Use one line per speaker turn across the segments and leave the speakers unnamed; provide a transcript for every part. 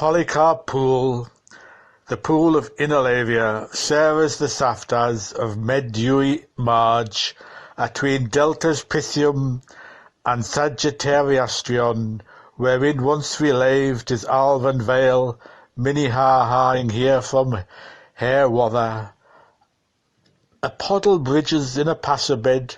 Polycarp Pool, the pool of Inalavia, Ceres the Saftas of Medui Marge, atween Deltas Pythium and Sagittariastrion, wherein once we laved his Alvan Vale, Minnie-ha-haing here from Hairwather. A poddle bridges in a passer bed,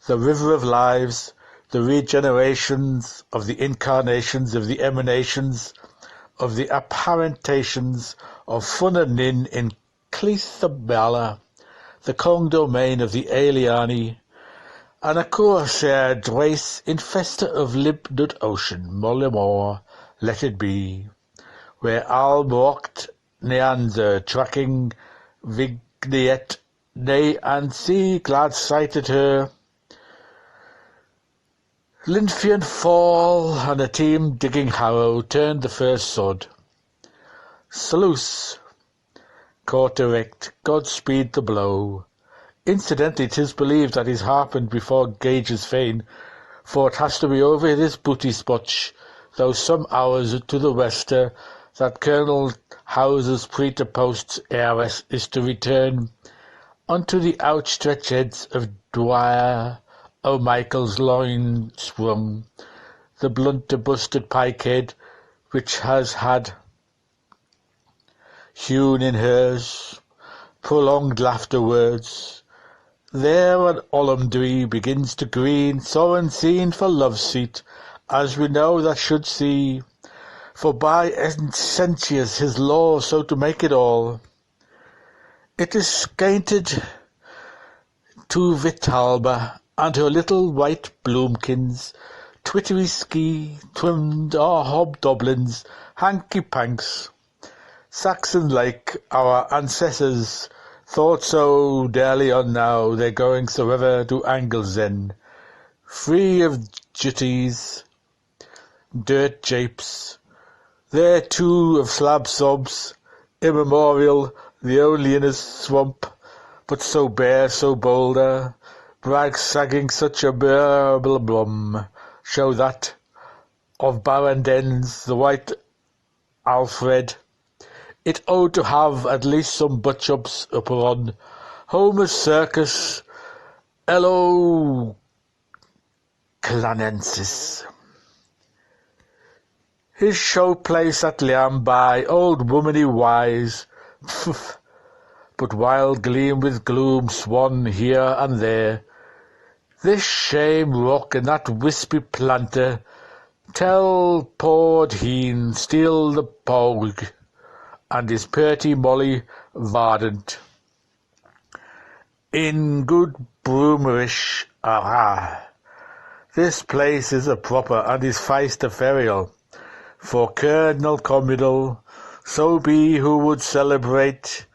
the river of lives, the regenerations of the incarnations of the emanations of the apparentations of Fun and Nin in Cleithabella, the Cong domain of the Aeliani, and a corsair dwace in festa of libnud ocean, Mollemore, let it be, where Almocht Neander tracking Vigniet, nay, and see glad sighted her, Linfian fall, and a team digging harrow turned the first sod. Salus, court erect, God speed the blow. Incidentally, 'tis believed that he's harpened before Gage's fane, for it has to be over this booty spotch, though some hours to the wester, that Colonel House's preterpost's heiress is to return unto the outstretched heads of Dwyer O'Michael's loin sprung, the blunt-busted pike-head, which has had hewn in hers prolonged laughter-words. There an ollamdry begins to green, so unseen for love's seat, as we know that should see, for by Sentius his law so to make it all. It is scainted to Vitalba, and her little white bloomkins, twittery ski, trimmed our hobgoblins, hanky-panks. Saxon-like our ancestors thought so dearly on now, they're going soever to Anglesden, free of duties, dirt japes, there too of slab sobs, immemorial, the only in a swamp, but so bare, so boulder, brag sagging such a bearable blum, show that of Barandens, the white Alfred, it owed to have at least some butchups upon Homer's circus, Elo Clanensis. His show-place at Liamby, old womany wise, pff, but wild gleam with gloom swan here and there. This shame rock and that wispy planter tell Pord Heen steal the pog, and his purty Molly Vardant. In good Broomerish, this place is a proper and is feist a ferial, for Colonel Commodore, so be who would celebrate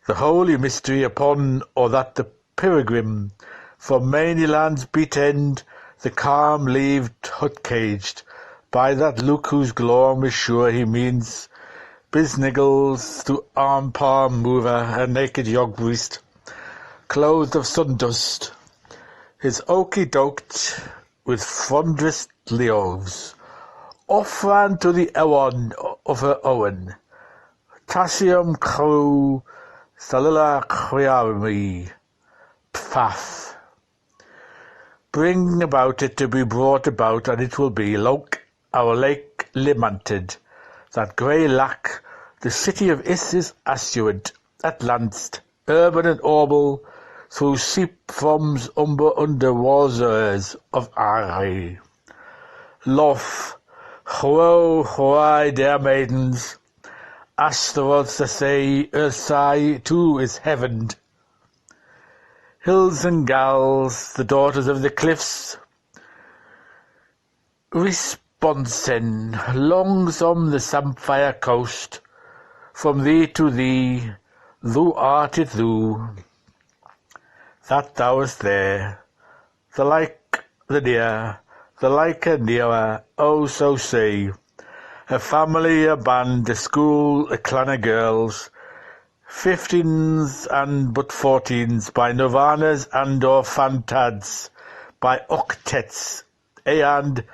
the holy mystery upon, or that the pilgrim from Mainland's beat end, the calm leaved hut caged, by that look whose glorm is sure he means Bisniggles to arm-palm mover, a naked yog-breast, clothed of sun-dust, his oaky-doked with frondrous leoves, off-ran to the Ewan of her Owen, Tassium crew, Salilla creami, pfaff. Bring about it to be brought about, and it will be, Loke, our lake lamented, that grey lack, the city of Is is assured, at Lanced, urban and orble, through seep froms under wasers of Ari. Lof, why, dear maidens, Asterods to say, Ursai too is heavened. Hills and gals, the daughters of the cliffs, Responsen, longs on the samphire coast, from thee to thee, thou art it thou, that thou wast there, the like, the near, the like and nearer, oh so say, a family, a band, a school, a clan of girls, 15s and but 14s, by nirvanas and or fantads, by octets, and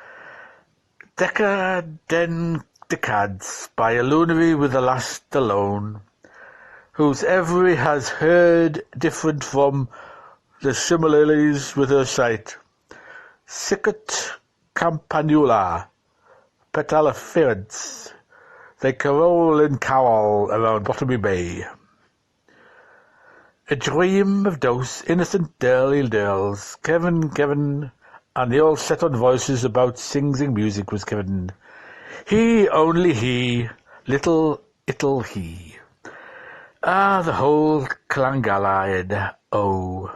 decadentials decades by a lunary with the last alone, whose every has heard different from the similarities with her sight. Sicut campanula, petaliferens, they carol and cowl around Botany Bay. A dream of those innocent early girls, Kevin, and the old set-on voices about singing music was given. He, only he, little he. Ah, the whole Clangalliad, oh.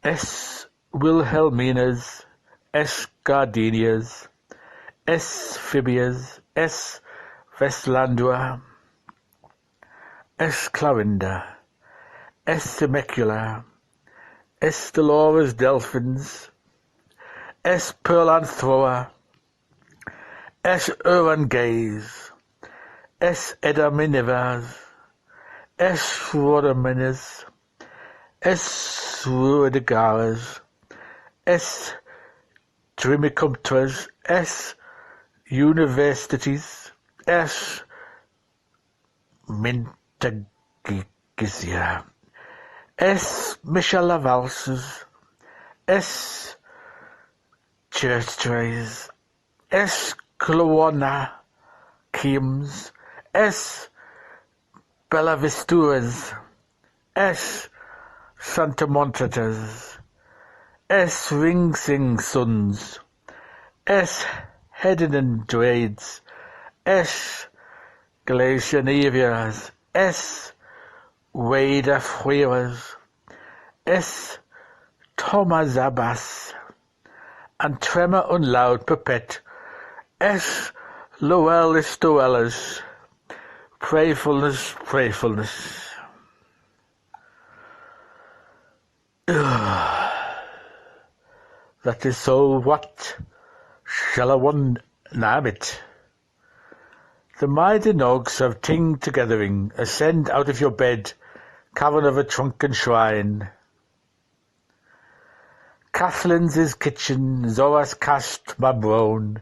S. Wilhelminas, S. Gardenias, S. Phibias, S. Vestlandua, S. Clarinda, S. Temecula, S. Dolores Delphins, S. Pearlanthroa, S. Urangaze, S. Edaminivas, S. Rhodaminas, S. Rudigaras, S. Trimicumtras, S. Universities, S. Mintagisia, S. Michelavalses, S. Churchtrays, S. Clowana Kims, S. Bellavisturas, S. Santa Montatas, S. Ringsing Sons, S. Hedden Drades, S. Glacianavias, S. Wada Fueras, S. Tomazabas, and Tremor Unloud Perpet, S. Loelis Doelis, Prayfulness. That is so. What shall a one name it? The mighty nogs have tinged togethering, ascend out of your bed, cavern of a trunken shrine. Kathleen's his kitchen, Zora's cast my brone.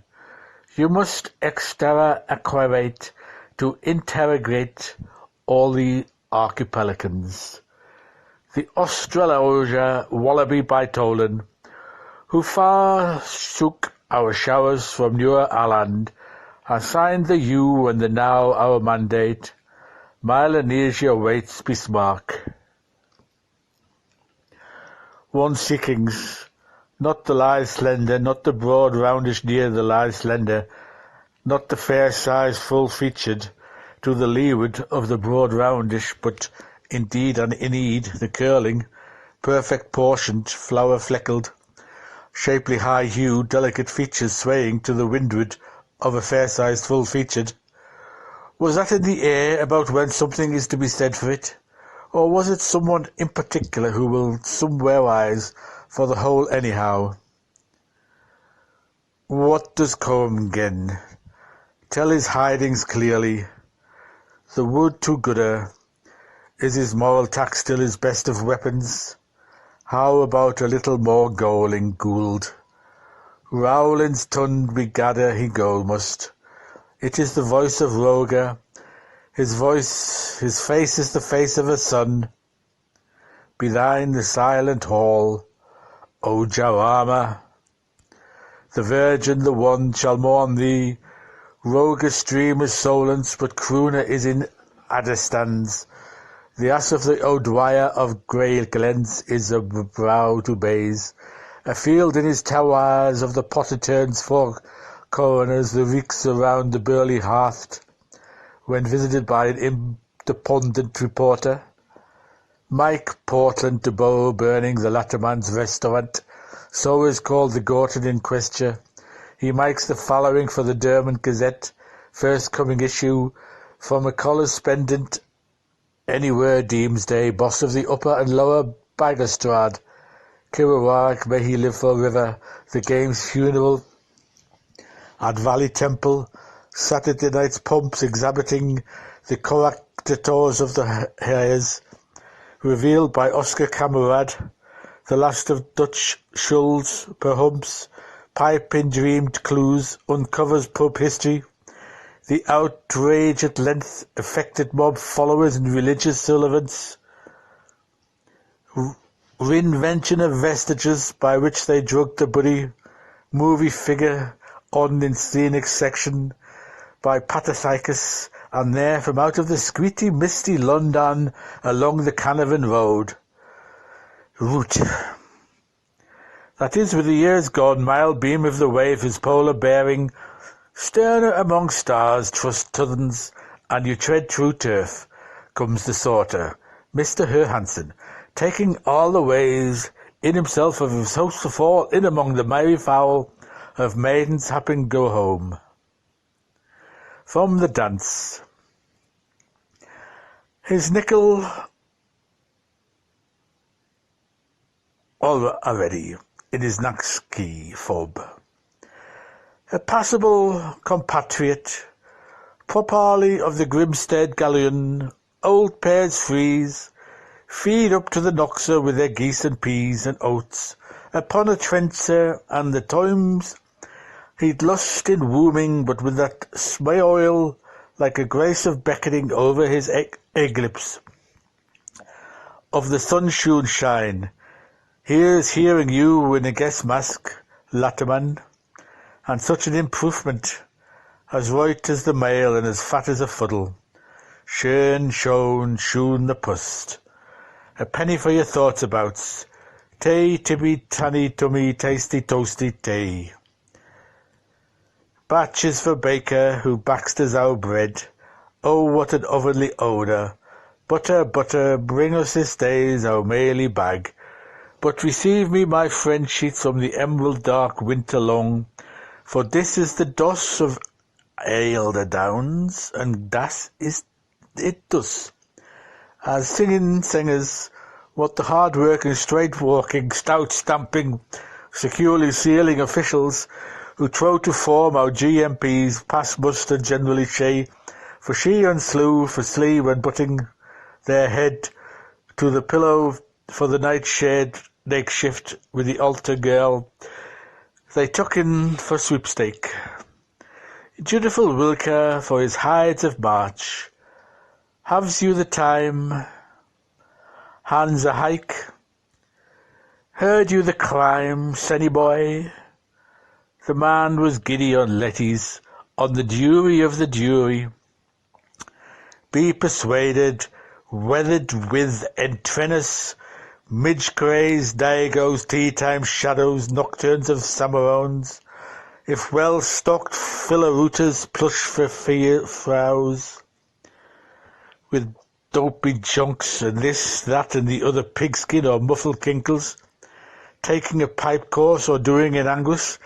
You must exterra acquirate to interrogate all the archipelagans. The Australasia wallaby by Tolan, who far shook our showers from newer Ireland, has signed the you and the now our mandate. Melanesia waits Bismarck. One seekings, not the lithe slender, not the broad roundish near the lithe slender, not the fair size full-featured to the leeward of the broad roundish, but indeed and indeed the curling, perfect portioned, flower-fleckled, shapely high-hued, delicate features swaying to the windward of a fair-sized full-featured. Was that in the air about when something is to be said for it? Or was it someone in particular who will somewhere rise for the whole anyhow? What does come gen? Tell his hidings clearly. The wood too gooder. Is his moral tax still his best of weapons? How about a little more gowling, Gould? Rowland's tund begadder he go must. It is the voice of Roger. His face is the face of a son. Be thine the silent hall, O Jarama. The Virgin, the one, shall mourn thee. Roger's stream is Solent's, but Croona is in Adderstands. The ass of the O'Dwyer of Grey Glens is a brow to bays. A field in his towers of the Potterturns for coroners, the reeks around the burly hearth, when visited by an independent reporter. Mike Portland de Bow burning the latter man's restaurant, so is called the Gorton in question. He makes the following for the Dermot Gazette, first coming issue, from a correspondent anywhere Deemsday, boss of the upper and lower Baggerstrad. Kiwarak, may he live forever. The game's funeral at Valley Temple. Saturday night's pumps exhibiting the correctators of the hairs. Revealed by Oscar Camarad. The last of Dutch Schulz, perhumps. Pipe in dreamed clues. Uncovers pub history. The outrage at length affected mob followers and religious servants. Reinvention of vestiges by which they drugged the buddy movie figure on in scenic section by Patachicus, and there from out of the squeety misty London along the Canavan road. Route. That is, with the years gone, mild beam of the wave, his polar bearing, sterner among stars, trust tuthens, and you tread true turf, comes the sorter, Mr. Herhansen, taking all the ways in himself of his host to fall in among the merry fowl of maidens happing go home. From the dance. His nickel already in his Naxkey fob. A passable compatriot, properly of the Grimstead galleon, old pairs freeze, feed up to the Noxer with their geese and peas and oats, upon a trencher, and the times he'd lust in wooming, but with that smile like a grace of beckoning over his egg lips, of the sun-shewn shine. Here's hearing you in a guest mask, Latterman, and such an improvement, as white as the mail and as fat as a fuddle. Shern, shone, shoon the pust. A penny for your thoughts abouts. Tay, tibby, tanny, tummy, tasty, toasty, tay. Batches for baker, who baxters our bread. Oh, what an ovenly odour. Butter, butter, bring us this day's our maily bag. But receive me, my friend, sheets from the emerald dark winter long, for this is the doss of Ailder Downs, and das is it thus. As singing singers, what the hard-working, straight-walking, stout-stamping, securely sealing officials who trow to form our GMPs past muster generally shay, for she and slew for sleeve and butting their head to the pillow for the night shade makeshift with the altar girl they took in for sweepstake. Dutiful Wilker for his hides of March, haves you the time, hands a hike, heard you the crime, Senny boy? The man was giddy on Letty's, on the jury of the jury. Be persuaded, weathered with entrenus, midge-craze, diagos, tea-time shadows, nocturnes of Summerones, if well-stocked philarooters plush for frows, with dopey junks and this, that, and the other pigskin or muffled kinkles, taking a pipe course or doing an angus,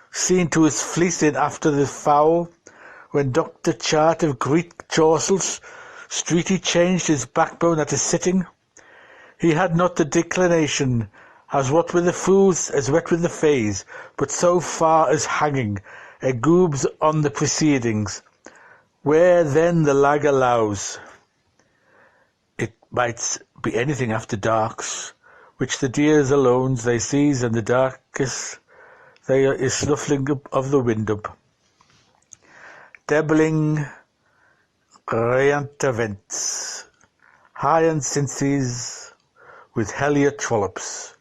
seen to his fleecing after the fowl, when Dr. Chart of Greek Chaucer's streety changed his backbone at a sitting. He had not the declination, as what with the fools as wet with the fays, but so far as hanging, a goobs on the proceedings, where then the lag allows. It might be anything after darks, which the dears alone they sees, and the darkest they is snuffling of the wind up. Dabbling Riantavents, hyacinths with hellier trollops,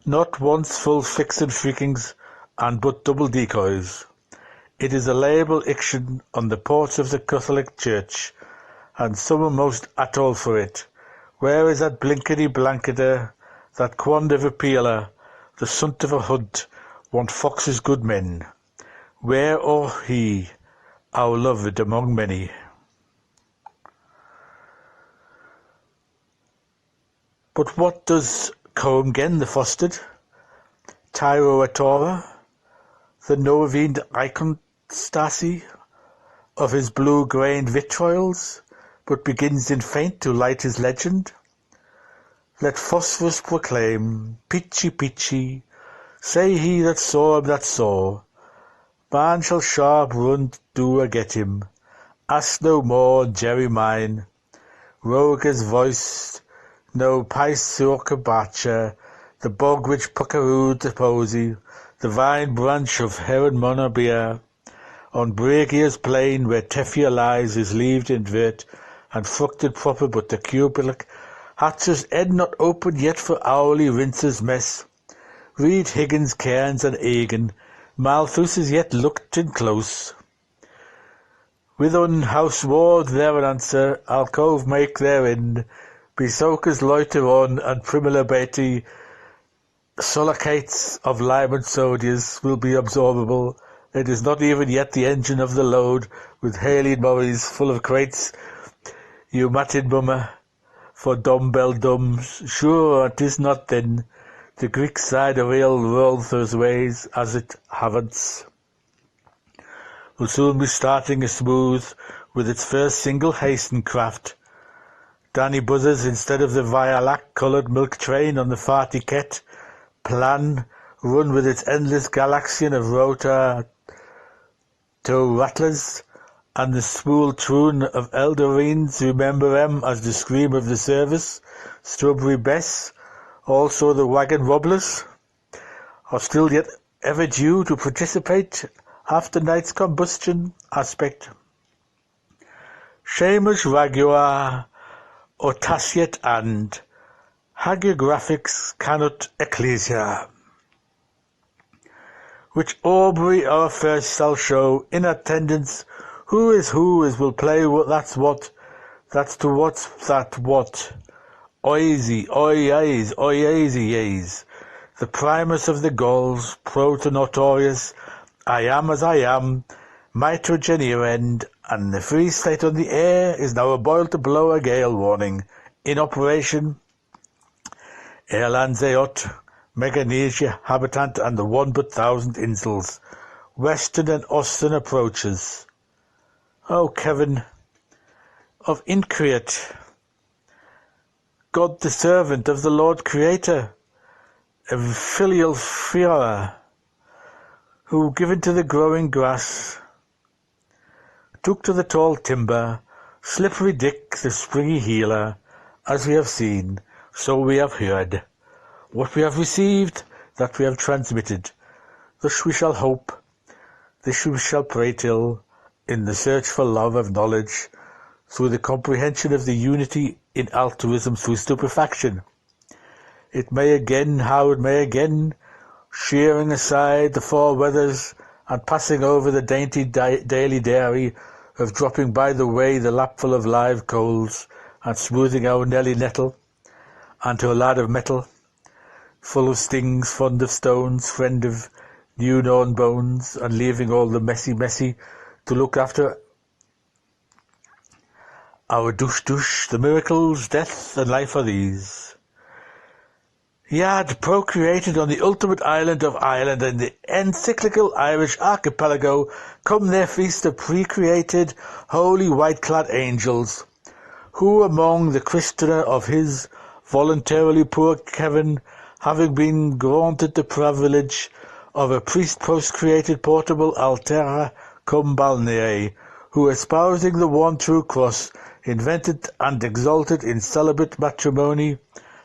not once full flicks and freakings, and but double decoys. It is a label iction on the ports of the Catholic Church, and some are most atoll for it. Where is that blinkety blanketer, that quand of a peeler, the sunt of a hood, want Fox's good men? Where or he, our loved among many? But what does Combe gen the fostered? Tyro Atora, the Novine icontasy of his blue-grained vitriols, but begins in faint to light his legend? Let phosphorus proclaim, peachy peachy, say he that saw him that saw, man shall sharp run do a get him, ask no more, Jerry mine, Roger's voice, no Paisurkabacha, the bog which puckarooed the posy, the vine branch of Heron Monabia, On Breagia's plain, where Teffia lies, is leaved in vert, and fructed proper, but the cubic hatches ed not open yet for hourly rinses mess. Read Higgins, Cairns, and Egan, Malthus is yet looked in close. With house ward their answer, alcove make therein, Besokers loiter on, and Primula Betty, solacates of lime and sodias will be absorbable. It is not even yet the engine of the load, with Haley Morris full of crates, you matted mummer, for dumbbell dums. Sure, 'tis not then, the Greek side of ale rolls those ways, as it haven't. Will soon be starting a smooth, with its first single hasten craft. Danny buzzers instead of the violet-coloured milk train on the farty ket. Plan, run with its endless galaxian of rotor toe rattlers, and the spool troon of elderines remember them as the scream of the service. Strawberry Bess, also the wagon wobblers, are still yet ever due to participate after night's combustion aspect. Seamus Ragua, Otasiet and hagiographics cannot ecclesia, which Aubrey our first shall show in attendance who is will play that's to what's that what. Oisy, oies, oiesies, the primus of the Gauls, proto-notorious, I am as I am, mitro generend, and the free slate on the air is now a boil to blow a gale warning. In operation, Erlandseot, Meganesia, Habitant, and the 1,000 insels, Western and Austin approaches. O Kevin, of Increate, God the servant of the Lord Creator, a filial fear, who given to the growing grass, took to the tall timber, slippery Dick the springy healer, as we have seen, so we have heard. What we have received, that we have transmitted. Thus we shall hope, this we shall pray till, in the search for love of knowledge, through the comprehension of the unity in altruism through stupefaction. It may again, how it may again, shearing aside the four weathers and passing over the dainty daily dairy of dropping by the way the lapful of live coals and smoothing our Nelly nettle, and to a lad of metal, full of stings, fond of stones, friend of new-known bones, and leaving all the messy to look after our douche, the miracles, death, and life are these. He had procreated on the ultimate island of Ireland and the encyclical Irish archipelago, come their feast of pre-created, holy white-clad angels, who among the christener of his voluntarily poor Kevin, having been granted the privilege of a priest post-created portable altera cum balnea, who espousing the one true cross, invented and exalted in celibate matrimony,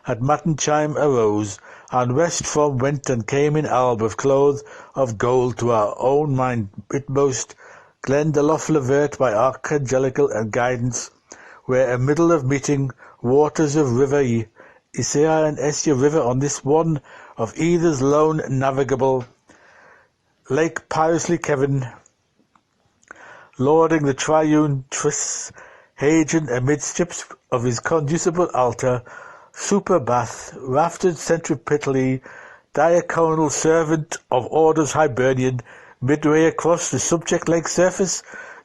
at matin chime arose, and west from went and came in alb of clothes of gold to our own mind itmost, Glendalough Levert by archangelical and guidance, where a middle of meeting, waters of river Isaiah and Essia river on this one of either's lone navigable, Lake piously Kevin, lording the triune Tris, Hagen amidships of his conducible altar, super bath, raftered centripetally, diaconal servant of orders Hibernian, midway across the subject lake surface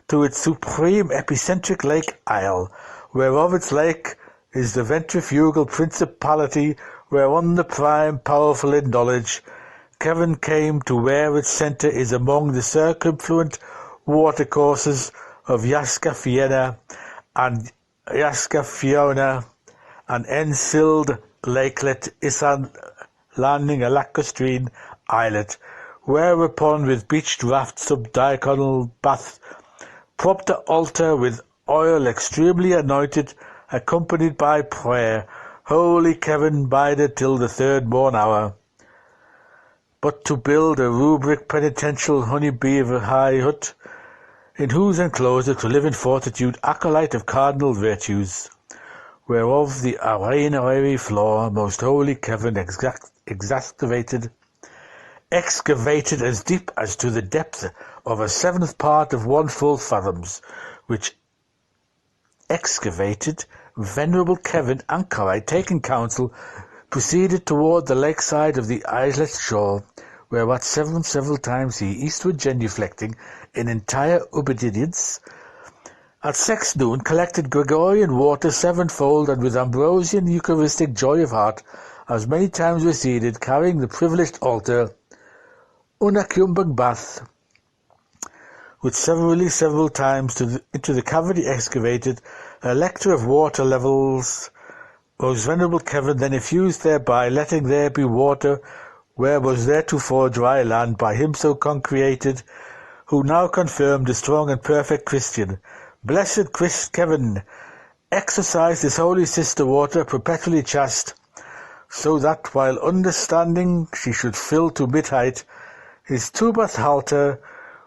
to its supreme epicentric lake isle, whereof its lake is the ventrifugal principality, whereon the prime powerful in knowledge, Kevin came to where its centre is among the circumfluent watercourses of Yaska and Yaska and Ensild lakelet Isan landing a lacustrine islet, whereupon with beached raft sub-diaconal bath, propped a altar with oil extremely anointed, accompanied by prayer, holy Kevin bided till the third morn hour. But to build a rubric penitential honey beaver high hut, in whose enclosure to live in fortitude, acolyte of cardinal virtues, whereof the arenary floor most holy Kevin excavated as deep as to the depth of a seventh part of 1 full fathoms, which excavated venerable Kevin anchorite, taking counsel, proceeded toward the lakeside of the islet shore, whereat several times he eastward genuflecting in entire obedience, at sexnoon collected Gregorian water sevenfold, and with Ambrosian Eucharistic joy of heart as many times receded, carrying the privileged altar, unacumbung bath, with several times into the cavity excavated, a lector of water levels, most venerable Kevin then effused thereby, letting there be water where was theretofore dry land, by him so concreated, who now confirmed a strong and perfect Christian. Blessed Kevin exercised his holy sister water perpetually chaste, so that while understanding she should fill to mid-height his two-bath halter,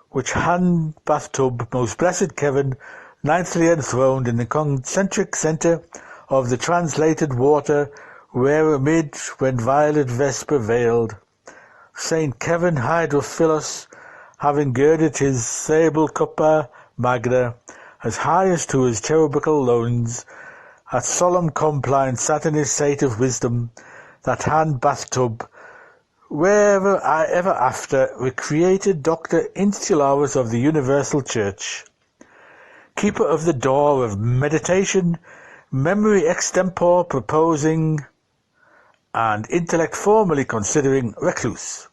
which hand bathtub, most blessed Kevin, ninthly enthroned in the concentric centre of the translated water, where amid, when violet vesper veiled, Saint Kevin Hydrophilos, having girded his sable cuppa magna, as high as to his cherubical loins, at solemn compliance sat in his seat of wisdom, that hand bathtub, wherever I ever after recreated Doctor Insularis of the Universal Church, keeper of the door of meditation, memory extempore proposing, and intellect formally considering, recluse.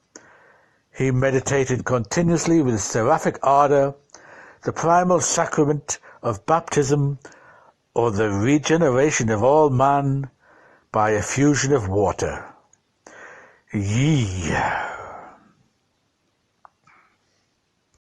He meditated continuously with seraphic ardour the primal sacrament of baptism, or the regeneration of all man by effusion of water. Ye